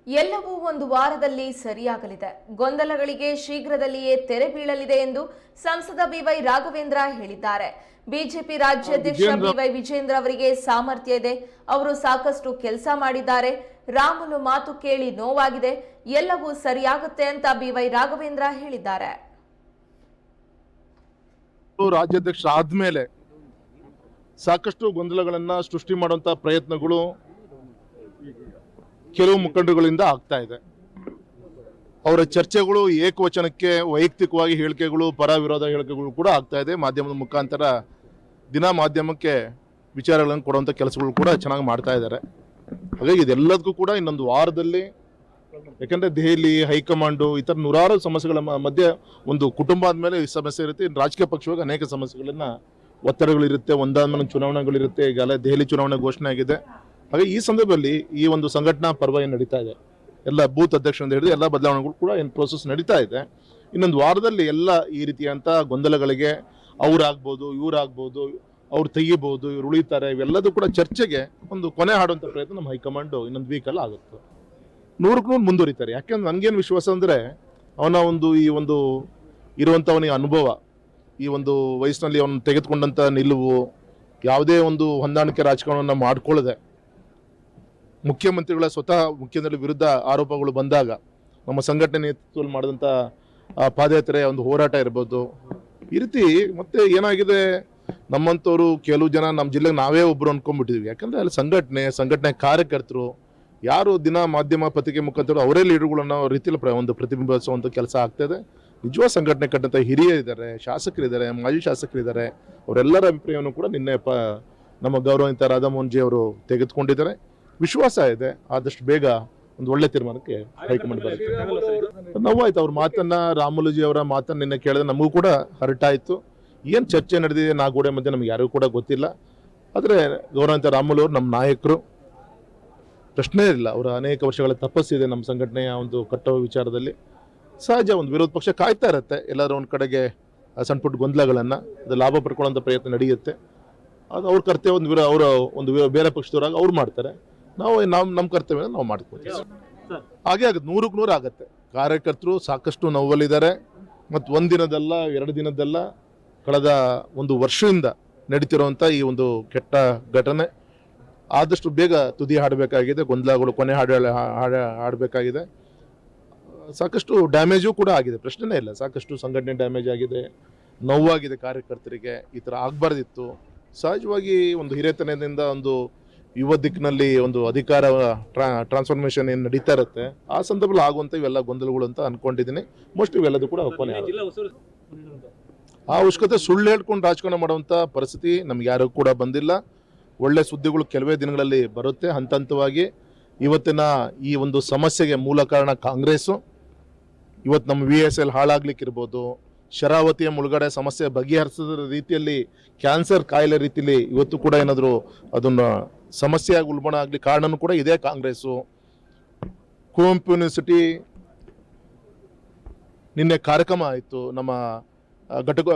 ಎಲ್ಲವೂ ಒಂದು ವಾರದಲ್ಲಿ ಸರಿಯಾಗಲಿದೆ. ಗೊಂದಲಗಳಿಗೆ ಶೀಘ್ರದಲ್ಲಿಯೇ ತೆರೆ ಬೀಳಲಿದೆ ಎಂದು ಸಂಸದ ಬಿವೈ ರಾಘವೇಂದ್ರ ಹೇಳಿದ್ದಾರೆ. ಬಿಜೆಪಿ ರಾಜ್ಯಾಧ್ಯಕ್ಷ ಬಿವೈ ವಿಜೇಂದ್ರ ಅವರಿಗೆ ಸಾಮರ್ಥ್ಯ ಇದೆ. ಅವರು ಸಾಕಷ್ಟು ಕೆಲಸ ಮಾಡಿದ್ದಾರೆ. ರಾಮುಲು ಮಾತು ಕೇಳಿ ನೋವಾಗಿದೆ. ಎಲ್ಲವೂ ಸರಿಯಾಗುತ್ತೆ ಅಂತ ಬಿವೈ ರಾಘವೇಂದ್ರ ಹೇಳಿದ್ದಾರೆ. ರಾಜ್ಯಾಧ್ಯಕ್ಷ ಆದ್ಮೇಲೆ ಸಾಕಷ್ಟು ಗೊಂದಲಗಳನ್ನ ಸೃಷ್ಟಿ ಮಾಡುವಂತ ಪ್ರಯತ್ನಗಳು ಕೆಲವು ಮುಖಂಡರುಗಳಿಂದ ಆಗ್ತಾ ಇದೆ. ಅವರ ಚರ್ಚೆಗಳು ಏಕವಚನಕ್ಕೆ ವೈಯಕ್ತಿಕವಾಗಿ ಹೇಳಿಕೆಗಳು, ಪರ ವಿರೋಧ ಹೇಳಿಕೆಗಳು ಕೂಡ ಆಗ್ತಾ ಇದೆ. ಮಾಧ್ಯಮದ ಮುಖಾಂತರ ದಿನ ಮಾಧ್ಯಮಕ್ಕೆ ವಿಚಾರಗಳನ್ನು ಕೊಡುವಂಥ ಕೆಲಸಗಳು ಕೂಡ ಚೆನ್ನಾಗಿ ಮಾಡ್ತಾ ಇದ್ದಾರೆ. ಹಾಗಾಗಿ ಇದೆಲ್ಲದಕ್ಕೂ ಕೂಡ ಇನ್ನೊಂದು ವಾರದಲ್ಲಿ, ಯಾಕಂದರೆ ದೆಹಲಿ ಹೈಕಮಾಂಡು ಈ ಥರ ನೂರಾರು ಸಮಸ್ಯೆಗಳ ಮಧ್ಯೆ ಒಂದು ಕುಟುಂಬ ಆದಮೇಲೆ ಈ ಸಮಸ್ಯೆ ಇರುತ್ತೆ. ಇನ್ನು ರಾಜಕೀಯ ಪಕ್ಷವಾಗಿ ಅನೇಕ ಸಮಸ್ಯೆಗಳನ್ನು ಒತ್ತಡಗಳಿರುತ್ತೆ, ಒಂದಾದ್ಮೇಲೆ ಚುನಾವಣೆಗಳಿರುತ್ತೆ. ಈಗಾಗಲೇ ದೆಹಲಿ ಚುನಾವಣೆ ಘೋಷಣೆ ಆಗಿದೆ. ಹಾಗೆ ಈ ಸಂದರ್ಭದಲ್ಲಿ ಈ ಒಂದು ಸಂಘಟನಾ ಪರ್ವ ಏನು ನಡೀತಾ ಇದೆ, ಎಲ್ಲ ಬೂತ್ ಅಧ್ಯಕ್ಷರಿಂದ ಹಿಡಿದು ಎಲ್ಲ ಬದಲಾವಣೆಗಳು ಕೂಡ ಏನು ಪ್ರೋಸೆಸ್ ನಡೀತಾ ಇದೆ. ಇನ್ನೊಂದು ವಾರದಲ್ಲಿ ಎಲ್ಲ ಈ ರೀತಿಯಂಥ ಗೊಂದಲಗಳಿಗೆ ಅವ್ರಾಗ್ಬೋದು, ಇವ್ರಾಗ್ಬೋದು, ಅವ್ರು ತೆಗಿಬೋದು, ಇವ್ರು ಉಳಿತಾರೆ, ಇವೆಲ್ಲದೂ ಕೂಡ ಚರ್ಚೆಗೆ ಒಂದು ಕೊನೆ ಹಾಡುವಂಥ ಪ್ರಯತ್ನ ನಮ್ಮ ಹೈಕಮಾಂಡು ಇನ್ನೊಂದು ವೀಕಲ್ಲಿ ಆಗುತ್ತೆ. 100% ಮುಂದುವರಿತಾರೆ. ಯಾಕೆಂದ್ರೆ ನನಗೇನು ವಿಶ್ವಾಸ ಅಂದರೆ ಅವನ ಈ ಒಂದು ಇರುವಂಥವನಿಗೆ ಅನುಭವ, ಈ ಒಂದು ವಯಸ್ಸಿನಲ್ಲಿ ಅವನು ತೆಗೆದುಕೊಂಡಂಥ ನಿಲುವು, ಯಾವುದೇ ಒಂದು ಹೊಂದಾಣಿಕೆ ರಾಜಕಾರಣವನ್ನು ಮಾಡಿಕೊಳ್ಳದೆ ಮುಖ್ಯಮಂತ್ರಿಗಳ ಸ್ವತಃ ಮುಖ್ಯಮಂತ್ರಿ ವಿರುದ್ಧ ಆರೋಪಗಳು ಬಂದಾಗ ನಮ್ಮ ಸಂಘಟನೆ ನೇತೃತ್ವದಲ್ಲಿ ಮಾಡಿದಂಥ ಪಾದಯಾತ್ರೆ ಒಂದು ಹೋರಾಟ ಇರ್ಬೋದು. ಈ ರೀತಿ ಮತ್ತೆ ಏನಾಗಿದೆ, ನಮ್ಮಂಥವ್ರು ಕೆಲವು ಜನ ನಮ್ಮ ಜಿಲ್ಲೆಗೆ ನಾವೇ ಒಬ್ಬರು ಅಂದ್ಕೊಂಡ್ಬಿಟ್ಟಿದ್ವಿ. ಯಾಕಂದರೆ ಅಲ್ಲಿ ಸಂಘಟನೆ ಕಾರ್ಯಕರ್ತರು ಯಾರು ದಿನ ಮಾಧ್ಯಮ ಪತ್ರಿಕೆ ಮುಖಾಂತರ ಅವರೇ ಲೀಡರ್ಗಳನ್ನು ರೀತಿಯಲ್ಲಿ ಒಂದು ಪ್ರತಿಬಿಂಬಿಸುವಂಥ ಕೆಲಸ ಆಗ್ತಾಯಿದೆ. ನಿಜವಾದ ಸಂಘಟನೆ ಕಟ್ಟಂಥ ಹಿರಿಯರಿದ್ದಾರೆ, ಶಾಸಕರಿದ್ದಾರೆ, ಮಾಜಿ ಶಾಸಕರಿದ್ದಾರೆ. ಅವರೆಲ್ಲರ ಅಭಿಪ್ರಾಯವನ್ನು ಕೂಡ ನಿನ್ನೆ ನಮ್ಮ ಗೌರವಾನ್ವಿತ ರಾಧಾಮೋಹನ್ ಜಿ ಅವರು ತೆಗೆದುಕೊಂಡಿದ್ದಾರೆ. ವಿಶ್ವಾಸ ಇದೆ ಆದಷ್ಟು ಬೇಗ ಒಂದು ಒಳ್ಳೆ ತೀರ್ಮಾನಕ್ಕೆ ಹೈಕಮಾಂಡ್ ಬರುತ್ತೆ. ನೋವಾಯ್ತು ಅವ್ರ ಮಾತನ್ನ, ರಾಮುಲುಜಿ ಅವರ ಮಾತನ್ನ ನಿನ್ನೆ ಕೇಳಿದ್ರೆ ನಮಗೂ ಕೂಡ ಹರ್ಟಾಯಿತು. ಏನು ಚರ್ಚೆ ನಡೆದಿದೆ ನಾಗೋಡೆ ಮಧ್ಯೆ ನಮ್ಗೆ ಯಾರಿಗೂ ಕೂಡ ಗೊತ್ತಿಲ್ಲ. ಆದರೆ ಗೌರವಾನ್ವಿತ ರಾಮುಲು ಅವರು ನಮ್ಮ ನಾಯಕರು, ಪ್ರಶ್ನೆ ಇಲ್ಲ. ಅವರ ಅನೇಕ ವರ್ಷಗಳ ತಪಸ್ಸಿದೆ ನಮ್ಮ ಸಂಘಟನೆಯ ಒಂದು ಕಟ್ಟುವ ವಿಚಾರದಲ್ಲಿ. ಸಹಜ ಒಂದು ವಿರೋಧ ಪಕ್ಷ ಕಾಯ್ತಾ ಇರುತ್ತೆ ಎಲ್ಲರೂ ಒಂದು ಕಡೆಗೆ ಸಣ್ಣ ಪುಟ್ಟ ಗೊಂದಲಗಳನ್ನು, ಅದು ಲಾಭ ಪಡ್ಕೊಳ್ಳೋಂಥ ಪ್ರಯತ್ನ ನಡೆಯುತ್ತೆ. ಅದು ಅವ್ರ ಕರ್ತವ್ಯ, ಅವರ ಒಂದು ಬೇರೆ ಪಕ್ಷದವರಾಗ ಅವ್ರು ಮಾಡ್ತಾರೆ. ನಾವು ನಮ್ಮ ಕರ್ತವ್ಯ ನಾವು ಮಾಡ್ಕೊತೀವಿ. ಹಾಗೆ ಆಗುತ್ತೆ, 100% ಆಗುತ್ತೆ. ಕಾರ್ಯಕರ್ತರು ಸಾಕಷ್ಟು ನೋವಲ್ಲಿದ್ದಾರೆ. ಮತ್ತು ಒಂದಿನದಲ್ಲ, 2 ದಿನದಲ್ಲ, ಕಳೆದ ಒಂದು ವರ್ಷದಿಂದ ನಡೀತಿರುವಂಥ ಈ ಒಂದು ಕೆಟ್ಟ ಘಟನೆ ಆದಷ್ಟು ಬೇಗ ತುದಿ ಹಾಡಬೇಕಾಗಿದೆ. ಗೊಂದಲಗಳು ಕೊನೆ ಹಾಡಬೇಕಾಗಿದೆ. ಸಾಕಷ್ಟು ಡ್ಯಾಮೇಜು ಕೂಡ ಆಗಿದೆ, ಪ್ರಶ್ನೆನೇ ಇಲ್ಲ. ಸಾಕಷ್ಟು ಸಂಘಟನೆ ಡ್ಯಾಮೇಜ್ ಆಗಿದೆ, ನೋವಾಗಿದೆ ಕಾರ್ಯಕರ್ತರಿಗೆ. ಈ ಥರ ಆಗಬಾರ್ದಿತ್ತು. ಸಹಜವಾಗಿ ಒಂದು ಹಿರಿಯತನದಿಂದ ಒಂದು ಯುವ ದಿಕ್ಕಿನಲ್ಲಿ ಒಂದು ಅಧಿಕಾರ ಟ್ರಾನ್ಸ್ಫಾರ್ಮೇಷನ್ ಏನು ನಡೀತಾ ಇರುತ್ತೆ, ಆ ಸಂದರ್ಭದಲ್ಲಿ ಆಗುವಂಥ ಇವೆಲ್ಲ ಗೊಂದಲಗಳು ಅಂತ ಅನ್ಕೊಂಡಿದ್ದೀನಿ. ಮೋಸ್ಟ್ಲಿ ಇವೆಲ್ಲದೂ ಕೂಡ ಕೊನೆ ಆ ಅವಶ್ಯಕತೆ ಸುಳ್ಳು ಹೇಳ್ಕೊಂಡು ರಾಜಕಾರಣ ಮಾಡುವಂಥ ಪರಿಸ್ಥಿತಿ ನಮ್ಗೆ ಯಾರಿಗೂ ಕೂಡ ಬಂದಿಲ್ಲ. ಒಳ್ಳೆ ಸುದ್ದಿಗಳು ಕೆಲವೇ ದಿನಗಳಲ್ಲಿ ಬರುತ್ತೆ ಹಂತ ಹಂತವಾಗಿ. ಇವತ್ತಿನ ಈ ಒಂದು ಸಮಸ್ಯೆಗೆ ಮೂಲ ಕಾರಣ ಕಾಂಗ್ರೆಸ್ಸು. ಇವತ್ತು ನಮ್ಮ VSL ಹಾಳಾಗ್ಲಿಕ್ಕಿರ್ಬೋದು, ಶರಾವತಿಯ ಮುಳುಗಡೆ ಸಮಸ್ಯೆ ಬಗೆಹರಿಸಿದ ರೀತಿಯಲ್ಲಿ, ಕ್ಯಾನ್ಸರ್ ಕಾಯಿಲೆ ರೀತಿಯಲ್ಲಿ ಇವತ್ತು ಕೂಡ ಏನಾದರೂ ಅದನ್ನು ಸಮಸ್ಯೆಯಾಗಿ ಉಲ್ಬಣ ಆಗಲಿ ಕಾರಣನೂ ಕೂಡ ಇದೇ ಕಾಂಗ್ರೆಸ್ಸು. ಕುವೆಂಪು ಯೂನಿವರ್ಸಿಟಿ ನಿನ್ನೆ ಕಾರ್ಯಕ್ರಮ ಆಯಿತು. ನಮ್ಮ